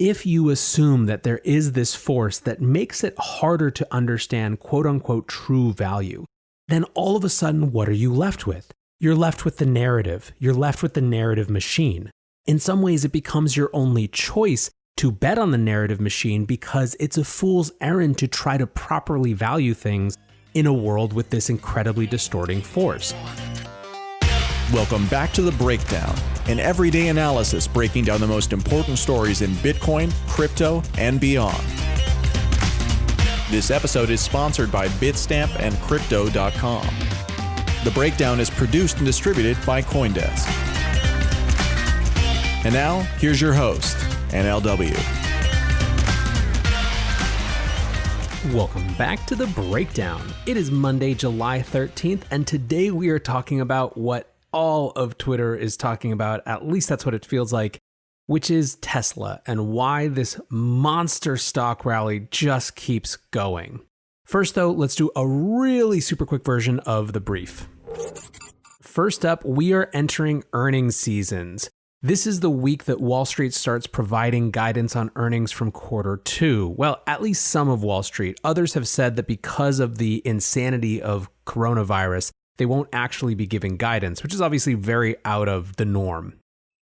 if you assume that there is this force that makes it harder to understand quote unquote true value, then all of a sudden, what are you left with? You're left with the narrative. You're left with the narrative machine. In some ways, it becomes your only choice to bet on the narrative machine because it's a fool's errand to try to properly value things in a world with this incredibly distorting force. Welcome back to The Breakdown, an everyday analysis breaking down the most important stories in Bitcoin, crypto, and beyond. This episode is sponsored by Bitstamp and Crypto.com. The Breakdown is produced and distributed by CoinDesk. And now, here's your host, NLW. Welcome back to The Breakdown. It is Monday, July 13th, and today we are talking about what all of Twitter is talking about, at least that's what it feels like, which is Tesla and why this monster stock rally just keeps going. First though, let's do a really super quick version of the brief. First up, we are entering earnings seasons. This is the week that Wall Street starts providing guidance on earnings from quarter two. Well, at least some of Wall Street. Others have said that because of the insanity of coronavirus, they won't actually be giving guidance, which is obviously very out of the norm.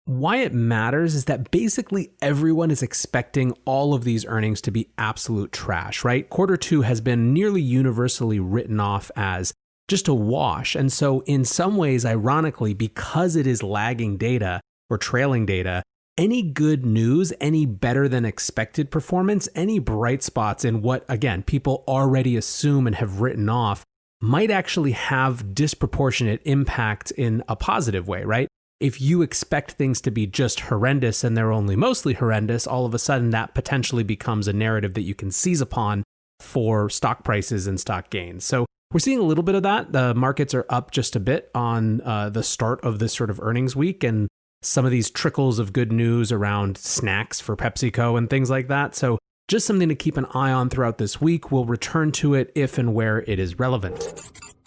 Why it matters is that basically everyone is expecting all of these earnings to be absolute trash, right? Quarter two has been nearly universally written off as just a wash. And so in some ways, ironically, because it is lagging data or trailing data, any good news, any better than expected performance, any bright spots in what, again, people already assume and have written off might actually have disproportionate impact in a positive way, right? If you expect things to be just horrendous and they're only mostly horrendous, all of a sudden that potentially becomes a narrative that you can seize upon for stock prices and stock gains. So we're seeing a little bit of that. The markets are up just a bit on the start of this sort of earnings week and some of these trickles of good news around snacks for PepsiCo and things like that. So just something to keep an eye on throughout this week. We'll return to it if and where it is relevant.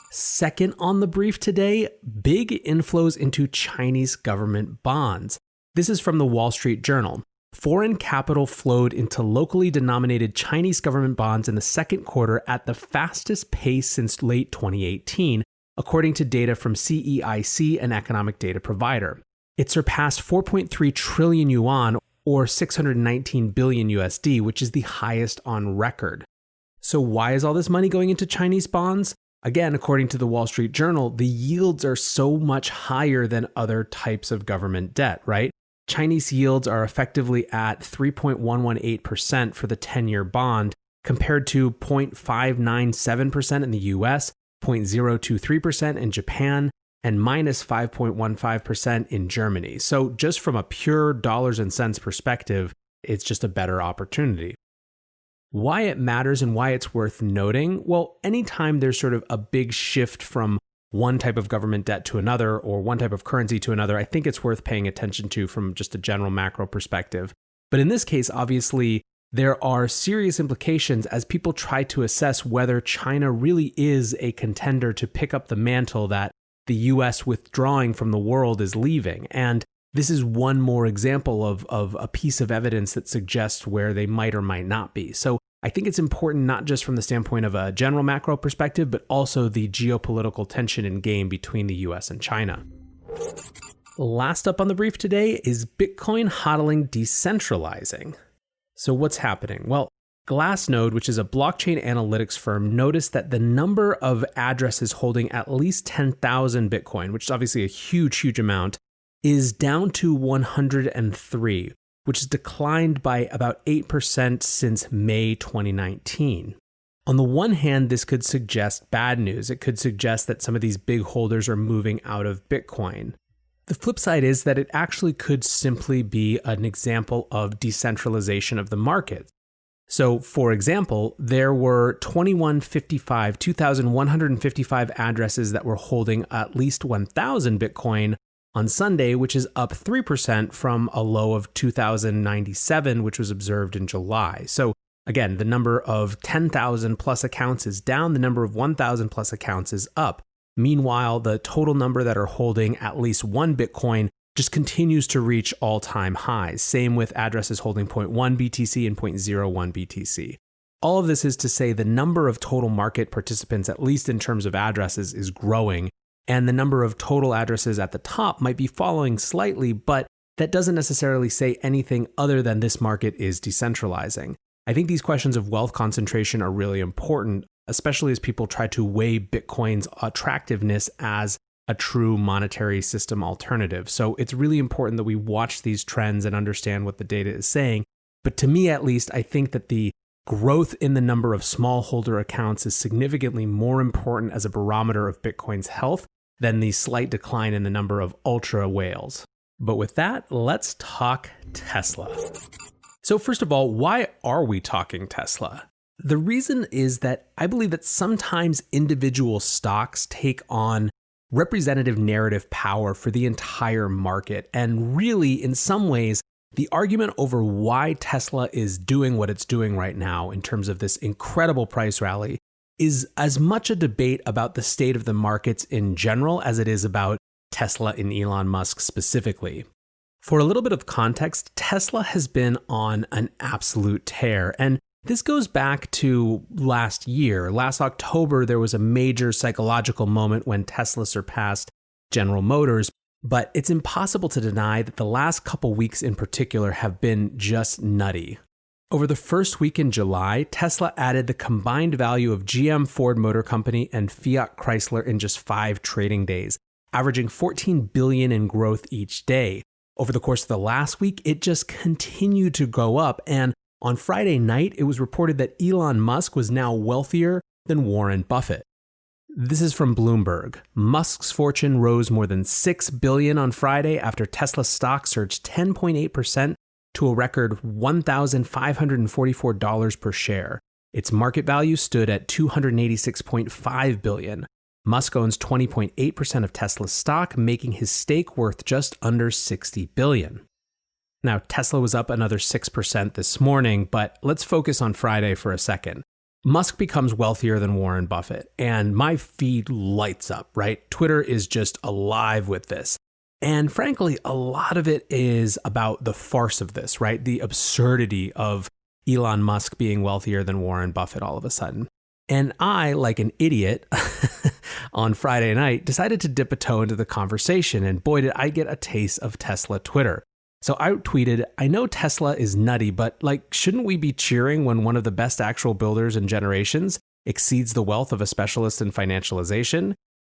Second on the brief today, big inflows into Chinese government bonds. This is from the Wall Street Journal. Foreign capital flowed into locally denominated Chinese government bonds in the second quarter at the fastest pace since late 2018, according to data from CEIC, an economic data provider. It surpassed 4.3 trillion yuan, or 619 billion USD, which is the highest on record. So why is all this money going into Chinese bonds? Again, according to the Wall Street Journal, the yields are so much higher than other types of government debt, right? Chinese yields are effectively at 3.118% for the 10-year bond, compared to 0.597% in the US, 0.023% in Japan, and minus 5.15% in Germany. So just from a pure dollars and cents perspective, it's just a better opportunity. Why it matters and why it's worth noting? Well, anytime there's sort of a big shift from one type of government debt to another or one type of currency to another, I think it's worth paying attention to from just a general macro perspective. But in this case, obviously, there are serious implications as people try to assess whether China really is a contender to pick up the mantle that the US withdrawing from the world is leaving. And this is one more example of a piece of evidence that suggests where they might or might not be. So I think it's important not just from the standpoint of a general macro perspective, but also the geopolitical tension and game between the US and China. Last up on the brief today is Bitcoin hodling decentralizing. So what's happening? Well, Glassnode, which is a blockchain analytics firm, noticed that the number of addresses holding at least 10,000 Bitcoin, which is obviously a huge, huge amount, is down to 103, which has declined by about 8% since May 2019. On the one hand, this could suggest bad news. It could suggest that some of these big holders are moving out of Bitcoin. The flip side is that it actually could simply be an example of decentralization of the market. So, for example, there were 2,155 addresses that were holding at least 1,000 Bitcoin on Sunday, which is up 3% from a low of 2,097, which was observed in July. So again, the number of 10,000 plus accounts is down, the number of 1,000 plus accounts is up. Meanwhile, the total number that are holding at least one Bitcoin just continues to reach all-time highs. Same with addresses holding 0.1 BTC and 0.01 BTC. All of this is to say the number of total market participants, at least in terms of addresses, is growing, and the number of total addresses at the top might be following slightly, but that doesn't necessarily say anything other than this market is decentralizing. I think these questions of wealth concentration are really important, especially as people try to weigh Bitcoin's attractiveness as a true monetary system alternative. So it's really important that we watch these trends and understand what the data is saying. But to me, at least, I think that the growth in the number of small holder accounts is significantly more important as a barometer of Bitcoin's health than the slight decline in the number of ultra whales. But with that, let's talk Tesla. So first of all, why are we talking Tesla? The reason is that I believe that sometimes individual stocks take on representative narrative power for the entire market. And really, in some ways, the argument over why Tesla is doing what it's doing right now in terms of this incredible price rally is as much a debate about the state of the markets in general as it is about Tesla and Elon Musk specifically. For a little bit of context, Tesla has been on an absolute tear. And this goes back to last year. Last October, there was a major psychological moment when Tesla surpassed General Motors, but it's impossible to deny that the last couple weeks in particular have been just nutty. Over the first week in July, Tesla added the combined value of GM, Ford Motor Company, and Fiat Chrysler in just 5 trading days, averaging $14 billion in growth each day. Over the course of the last week, it just continued to go up, and on Friday night, it was reported that Elon Musk was now wealthier than Warren Buffett. This is from Bloomberg. Musk's fortune rose more than $6 billion on Friday after Tesla stock surged 10.8% to a record $1,544 per share. Its market value stood at $286.5 billion. Musk owns 20.8% of Tesla's stock, making his stake worth just under $60 billion. Now, Tesla was up another 6% this morning, but let's focus on Friday for a second. Musk becomes wealthier than Warren Buffett, and my feed lights up, right? Twitter is just alive with this. And frankly, a lot of it is about the farce of this, right? The absurdity of Elon Musk being wealthier than Warren Buffett all of a sudden. And I, like an idiot, on Friday night, decided to dip a toe into the conversation, and boy, did I get a taste of Tesla Twitter. So I tweeted, I know Tesla is nutty, but shouldn't we be cheering when one of the best actual builders in generations exceeds the wealth of a specialist in financialization?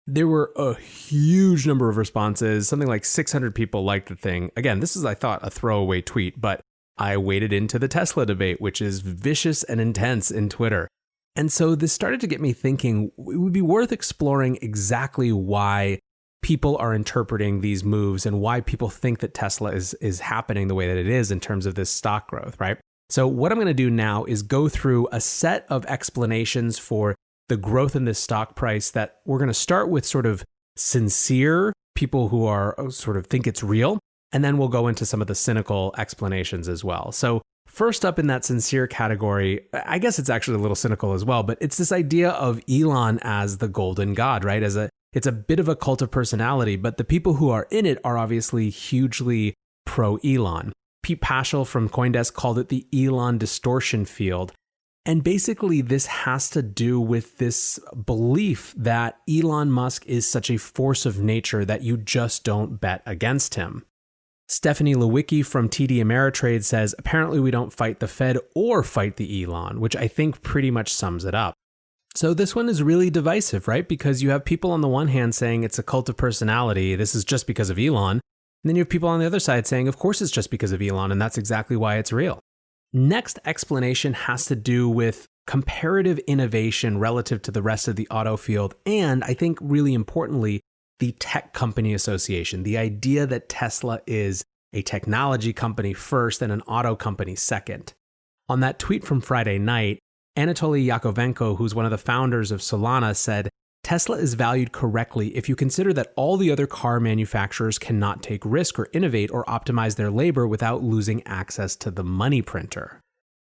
There were a huge number of responses. Something like 600 people liked the thing. Again, this is, I thought, a throwaway tweet, but I waded into the Tesla debate, which is vicious and intense in Twitter. And so this started to get me thinking it would be worth exploring exactly why people are interpreting these moves and why people think that Tesla is happening the way that it is in terms of this stock growth, right? So what I'm going to do now is go through a set of explanations for the growth in this stock price that we're going to start with sort of sincere people who are sort of think it's real, and then we'll go into some of the cynical explanations as well. So first up in that sincere category, I guess it's actually a little cynical as well, but it's this idea of Elon as the golden god, right? It's a bit of a cult of personality, but the people who are in it are obviously hugely pro-Elon. Pete Paschal from CoinDesk called it the Elon distortion field. And basically, this has to do with this belief that Elon Musk is such a force of nature that you just don't bet against him. Stephanie Lewicki from TD Ameritrade says, apparently we don't fight the Fed or fight the Elon, which I think pretty much sums it up. So this one is really divisive, right? Because you have people on the one hand saying it's a cult of personality, this is just because of Elon. And then you have people on the other side saying, of course it's just because of Elon, and that's exactly why it's real. Next explanation has to do with comparative innovation relative to the rest of the auto field, and I think really importantly, the tech company association, the idea that Tesla is a technology company first and an auto company second. On that tweet from Friday night, Anatoly Yakovenko, who's one of the founders of Solana, said, Tesla is valued correctly if you consider that all the other car manufacturers cannot take risk or innovate or optimize their labor without losing access to the money printer.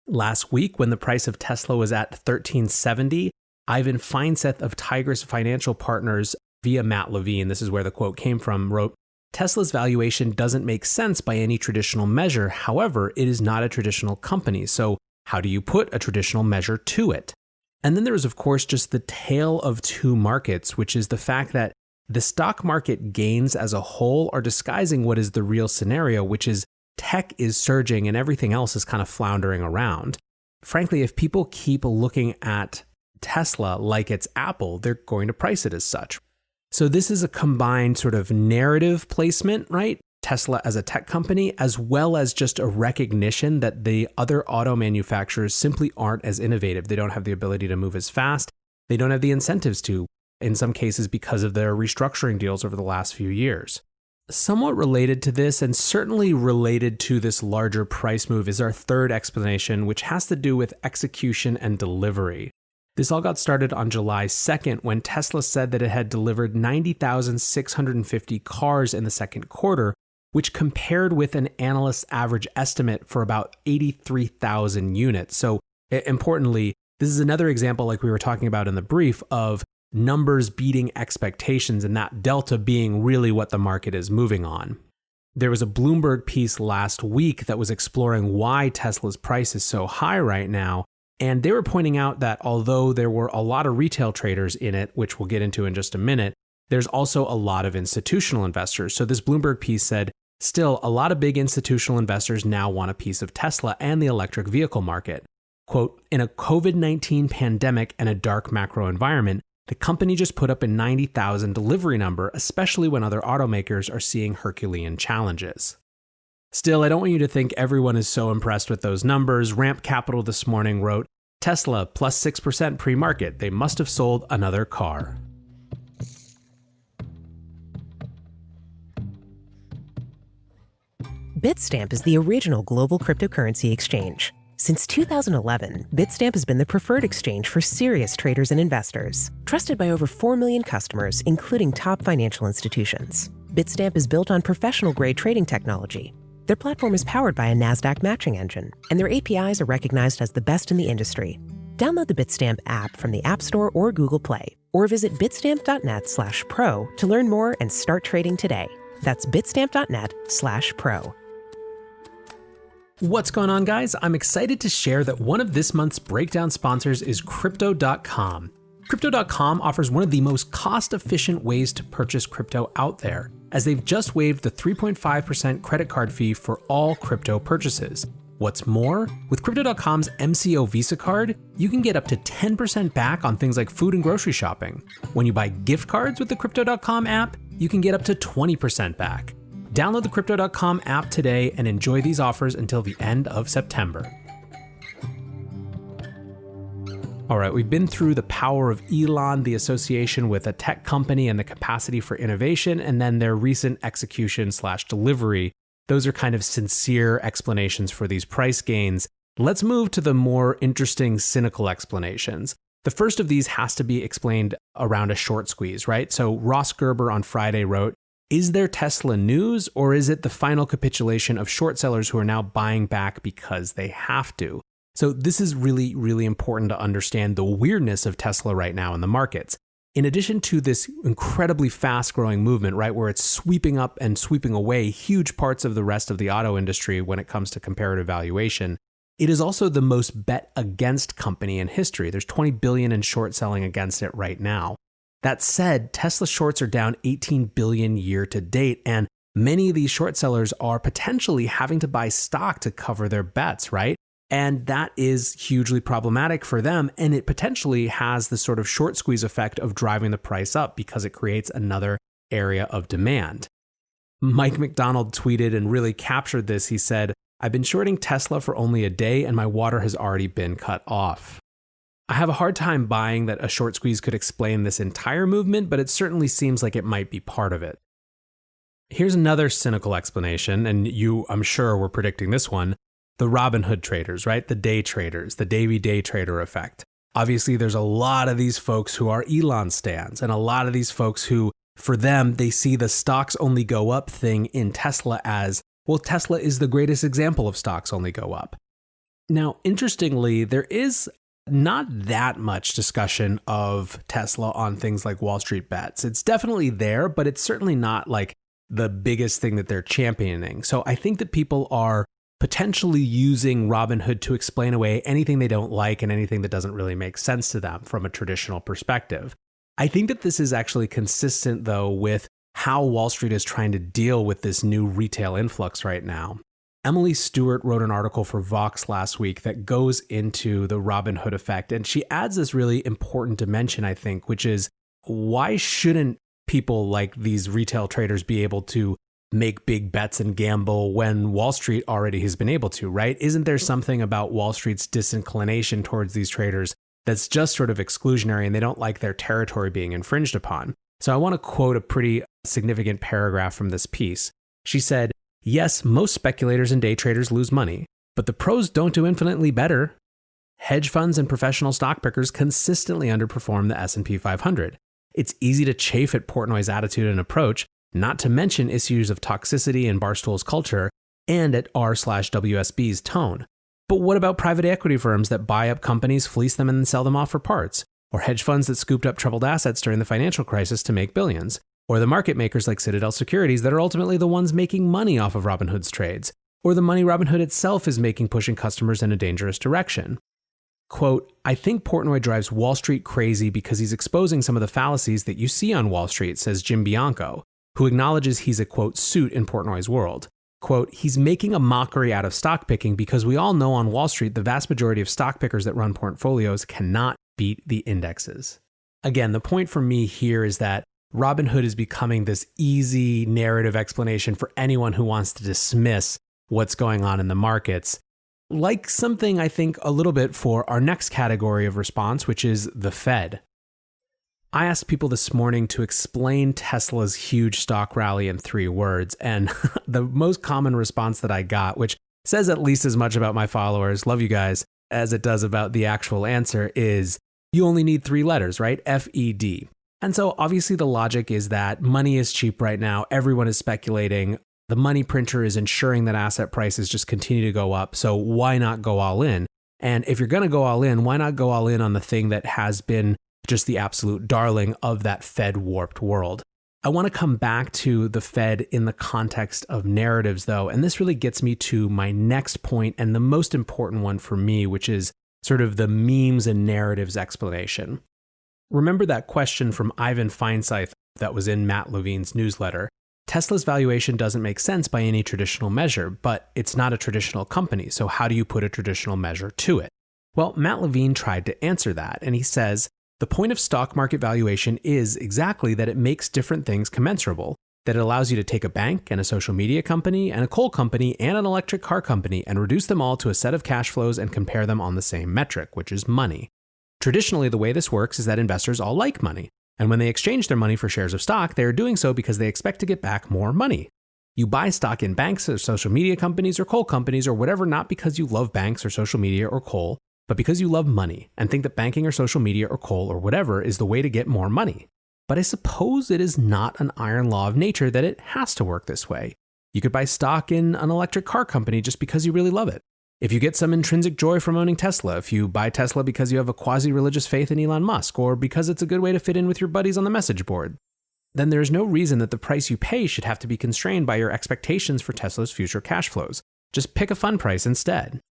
Last week, when the price of Tesla was at $13.70, Ivan Feinseth of Tigris Financial Partners via Matt Levine, this is where the quote came from, wrote, Tesla's valuation doesn't make sense by any traditional measure. However, it is not a traditional company. So how do you put a traditional measure to it? And then there is, of course, just the tale of two markets, which is the fact that the stock market gains as a whole are disguising what is the real scenario, which is tech is surging and everything else is kind of floundering around. Frankly, if people keep looking at Tesla like it's Apple, they're going to price it as such. So this is a combined sort of narrative placement, right? Tesla as a tech company, as well as just a recognition that the other auto manufacturers simply aren't as innovative. They don't have the ability to move as fast. They don't have the incentives to, in some cases because of their restructuring deals over the last few years. Somewhat related to this, and certainly related to this larger price move, is our third explanation, which has to do with execution and delivery. This all got started on July 2nd when Tesla said that it had delivered 90,650 cars in the second quarter, which compared with an analyst's average estimate for about 83,000 units. So importantly, this is another example, like we were talking about in the brief, of numbers beating expectations and that delta being really what the market is moving on. There was a Bloomberg piece last week that was exploring why Tesla's price is so high right now. And they were pointing out that although there were a lot of retail traders in it, which we'll get into in just a minute, there's also a lot of institutional investors. So this Bloomberg piece said, still, a lot of big institutional investors now want a piece of Tesla and the electric vehicle market. Quote, in a COVID-19 pandemic and a dark macro environment, the company just put up a 90,000 delivery number, especially when other automakers are seeing Herculean challenges. Still, I don't want you to think everyone is so impressed with those numbers. Ramp Capital this morning wrote, Tesla plus 6% pre-market. They must have sold another car. Bitstamp is the original global cryptocurrency exchange. Since 2011, Bitstamp has been the preferred exchange for serious traders and investors. Trusted by over 4 million customers, including top financial institutions. Bitstamp is built on professional-grade trading technology. Their platform is powered by a NASDAQ matching engine, and their APIs are recognized as the best in the industry. Download the Bitstamp app from the App Store or Google Play, or visit bitstamp.net/pro to learn more and start trading today. That's bitstamp.net/pro. What's going on, guys? I'm excited to share that one of this month's breakdown sponsors is Crypto.com. Crypto.com offers one of the most cost-efficient ways to purchase crypto out there, as they've just waived the 3.5% credit card fee for all crypto purchases. What's more, with Crypto.com's MCO Visa card, you can get up to 10% back on things like food and grocery shopping. When you buy gift cards with the Crypto.com app, you can get up to 20% back. Download the Crypto.com app today and enjoy these offers until the end of September. All right, we've been through the power of Elon, the association with a tech company and the capacity for innovation, and then their recent execution/delivery. Those are kind of sincere explanations for these price gains. Let's move to the more interesting, cynical explanations. The first of these has to be explained around a short squeeze, right? So Ross Gerber on Friday wrote, is there Tesla news, or is it the final capitulation of short sellers who are now buying back because they have to? So this is really, really important to understand the weirdness of Tesla right now in the markets. In addition to this incredibly fast-growing movement, right, where it's sweeping up and sweeping away huge parts of the rest of the auto industry when it comes to comparative valuation, it is also the most bet against company in history. There's 20 billion in short selling against it right now. That said, Tesla shorts are down 18 billion year to date, and many of these short sellers are potentially having to buy stock to cover their bets, right? And that is hugely problematic for them, and it potentially has the sort of short squeeze effect of driving the price up because it creates another area of demand. Mike McDonald tweeted and really captured this. He said, I've been shorting Tesla for only a day and my water has already been cut off. I have a hard time buying that a short squeeze could explain this entire movement, but it certainly seems like it might be part of it. Here's another cynical explanation, and you, I'm sure, were predicting this one. The Robinhood traders, right? The day traders, the day trader effect. Obviously, there's a lot of these folks who are Elon stans, and a lot of these folks who, for them, they see the stocks only go up thing in Tesla as, well, Tesla is the greatest example of stocks only go up. Now, interestingly, there is not that much discussion of Tesla on things like Wall Street bets. It's definitely there, but it's certainly not like the biggest thing that they're championing. So I think that people are potentially using Robinhood to explain away anything they don't like and anything that doesn't really make sense to them from a traditional perspective. I think that this is actually consistent, though, with how Wall Street is trying to deal with this new retail influx right now. Emily Stewart wrote an article for Vox last week that goes into the Robinhood effect, and she adds this really important dimension, I think, which is why shouldn't people like these retail traders be able to make big bets and gamble when Wall Street already has been able to, right? Isn't there something about Wall Street's disinclination towards these traders that's just sort of exclusionary and they don't like their territory being infringed upon? So I want to quote a pretty significant paragraph from this piece. She said, "Yes, most speculators and day traders lose money, but the pros don't do infinitely better. Hedge funds and professional stock pickers consistently underperform the S&P 500. It's easy to chafe at Portnoy's attitude and approach, not to mention issues of toxicity in Barstool's culture and at r/WSB's tone. But what about private equity firms that buy up companies, fleece them, and then sell them off for parts? Or hedge funds that scooped up troubled assets during the financial crisis to make billions? Or the market makers like Citadel Securities that are ultimately the ones making money off of Robinhood's trades? Or the money Robinhood itself is making pushing customers in a dangerous direction?" Quote, "I think Portnoy drives Wall Street crazy because he's exposing some of the fallacies that you see on Wall Street," says Jim Bianco, who acknowledges he's a, quote, suit in Portnoy's world. Quote, "He's making a mockery out of stock picking because we all know on Wall Street the vast majority of stock pickers that run portfolios cannot beat the indexes." Again, the point for me here is that Robinhood is becoming this easy narrative explanation for anyone who wants to dismiss what's going on in the markets. Like something I think a little bit for our next category of response, which is the Fed. I asked people this morning to explain Tesla's huge stock rally in 3 words, and the most common response that I got, which says at least as much about my followers, love you guys, as it does about the actual answer, is you only need 3 letters, right? FED. And so obviously the logic is that money is cheap right now. Everyone is speculating. The money printer is ensuring that asset prices just continue to go up. So why not go all in? And if you're going to go all in, why not go all in on the thing that has been just the absolute darling of that Fed warped world? I want to come back to the Fed in the context of narratives, though. And this really gets me to my next point and the most important one for me, which is sort of the memes and narratives explanation. Remember that question from Ivan Feinstein that was in Matt Levine's newsletter? Tesla's valuation doesn't make sense by any traditional measure, but it's not a traditional company, so how do you put a traditional measure to it? Well, Matt Levine tried to answer that, and he says, the point of stock market valuation is exactly that it makes different things commensurable, that it allows you to take a bank and a social media company and a coal company and an electric car company and reduce them all to a set of cash flows and compare them on the same metric, which is money. Traditionally, the way this works is that investors all like money. And when they exchange their money for shares of stock, they are doing so because they expect to get back more money. You buy stock in banks or social media companies or coal companies or whatever, not because you love banks or social media or coal, but because you love money and think that banking or social media or coal or whatever is the way to get more money. But I suppose it is not an iron law of nature that it has to work this way. You could buy stock in an electric car company just because you really love it. If you get some intrinsic joy from owning Tesla, if you buy Tesla because you have a quasi-religious faith in Elon Musk, or because it's a good way to fit in with your buddies on the message board, then there's no reason that the price you pay should have to be constrained by your expectations for Tesla's future cash flows. Just pick a fun price instead.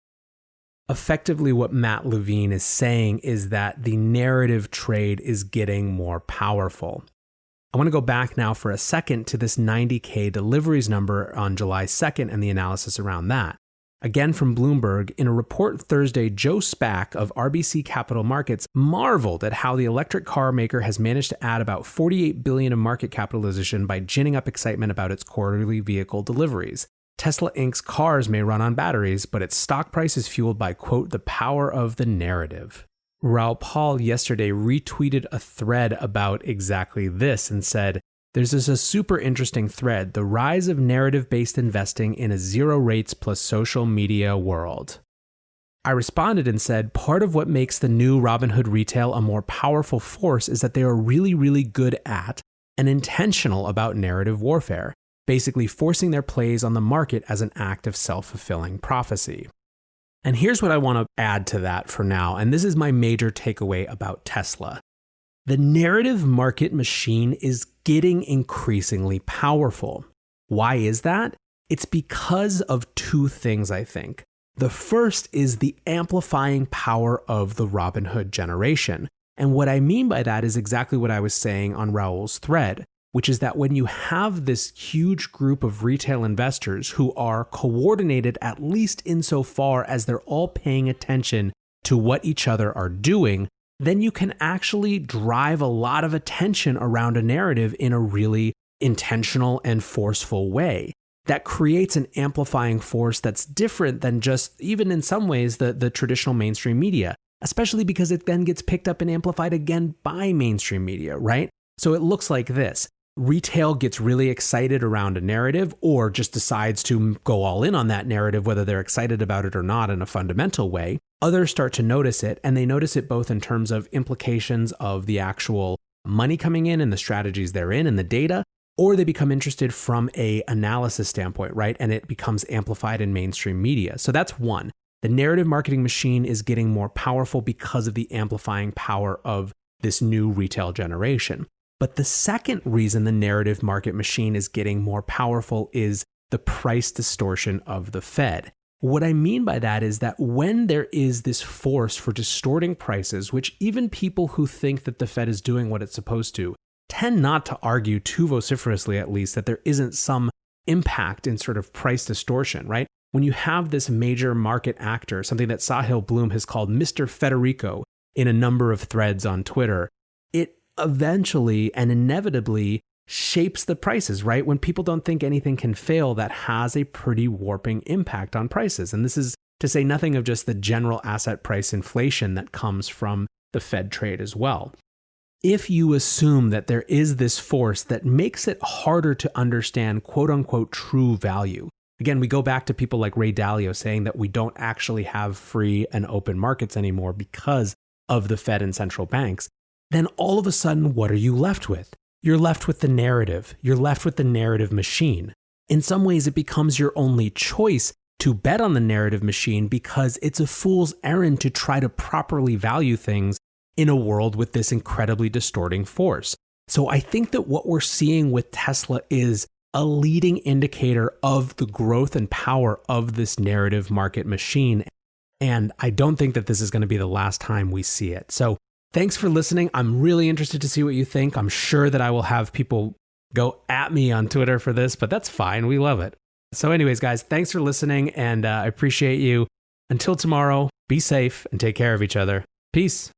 Effectively, what Matt Levine is saying is that the narrative trade is getting more powerful. I want to go back now for a second to this 90K deliveries number on July 2nd and the analysis around that. Again from Bloomberg, in a report Thursday, Joe Spack of RBC Capital Markets marveled at how the electric car maker has managed to add about $48 billion of market capitalization by ginning up excitement about its quarterly vehicle deliveries. Tesla Inc.'s cars may run on batteries, but its stock price is fueled by, quote, the power of the narrative. Raoul Pal yesterday retweeted a thread about exactly this and said, there's a super interesting thread, the rise of narrative-based investing in a zero rates plus social media world. I responded and said, part of what makes the new Robinhood retail a more powerful force is that they are really, really good at and intentional about narrative warfare, basically forcing their plays on the market as an act of self-fulfilling prophecy. And here's what I want to add to that for now, and this is my major takeaway about Tesla. The narrative market machine is getting increasingly powerful. Why is that? It's because of two things, I think. The first is the amplifying power of the Robinhood generation. And what I mean by that is exactly what I was saying on Raul's thread, which is that when you have this huge group of retail investors who are coordinated, at least insofar as they're all paying attention to what each other are doing, then you can actually drive a lot of attention around a narrative in a really intentional and forceful way. That creates an amplifying force that's different than just, even in some ways, the traditional mainstream media, especially because it then gets picked up and amplified again by mainstream media, right? So it looks like this. Retail gets really excited around a narrative or just decides to go all in on that narrative, whether they're excited about it or not in a fundamental way. Others start to notice it, and they notice it both in terms of implications of the actual money coming in and the strategies they're in and the data, or they become interested from an analysis standpoint, right? And it becomes amplified in mainstream media. So that's one. The narrative marketing machine is getting more powerful because of the amplifying power of this new retail generation. But the second reason the narrative market machine is getting more powerful is the price distortion of the Fed. What I mean by that is that when there is this force for distorting prices, which even people who think that the Fed is doing what it's supposed to tend not to argue too vociferously, at least, that there isn't some impact in sort of price distortion, right? When you have this major market actor, something that Sahil Bloom has called Mr. FEDerico in a number of threads on Twitter, it eventually and inevitably shapes the prices, right? When people don't think anything can fail, that has a pretty warping impact on prices. And this is to say nothing of just the general asset price inflation that comes from the Fed trade as well. If you assume that there is this force that makes it harder to understand quote unquote true value, again, we go back to people like Ray Dalio saying that we don't actually have free and open markets anymore because of the Fed and central banks, then all of a sudden, what are you left with? You're left with the narrative. You're left with the narrative machine. In some ways, it becomes your only choice to bet on the narrative machine because it's a fool's errand to try to properly value things in a world with this incredibly distorting force. So I think that what we're seeing with Tesla is a leading indicator of the growth and power of this narrative market machine. And I don't think that this is going to be the last time we see it. So thanks for listening. I'm really interested to see what you think. I'm sure that I will have people go at me on Twitter for this, but that's fine. We love it. So anyways, guys, thanks for listening, and I appreciate you. Until tomorrow, be safe and take care of each other. Peace.